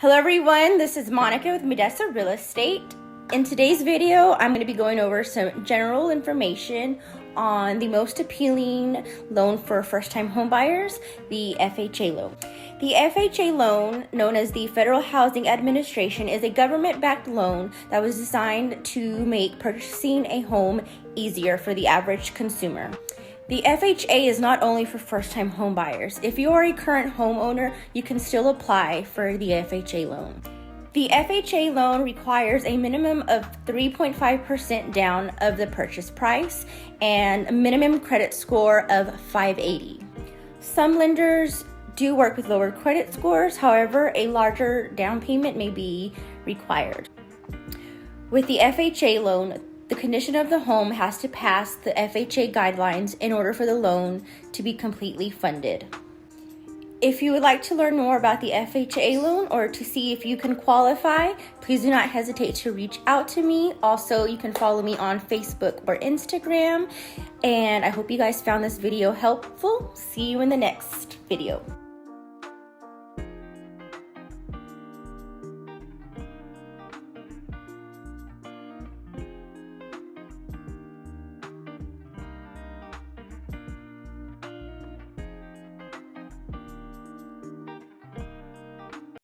Hello everyone, this is Monica with Midessa Real Estate. In today's video, I'm going to be going over some general information on the most appealing loan for first-time homebuyers, the FHA loan. The FHA loan, known as the Federal Housing Administration, is a government-backed loan that was designed to make purchasing a home easier for the average consumer. The FHA is not only for first-time homebuyers. If you are a current homeowner, you can still apply for the FHA loan. The FHA loan requires a minimum of 3.5% down of the purchase price and a minimum credit score of 580. Some lenders do work with lower credit scores, however, a larger down payment may be required. With the FHA loan, the condition of the home has to pass the FHA guidelines in order for the loan to be completely funded. If you would like to learn more about the FHA loan or to see if you can qualify, please do not hesitate to reach out to me. Also, you can follow me on Facebook or Instagram. And I hope you guys found this video helpful. See you in the next video.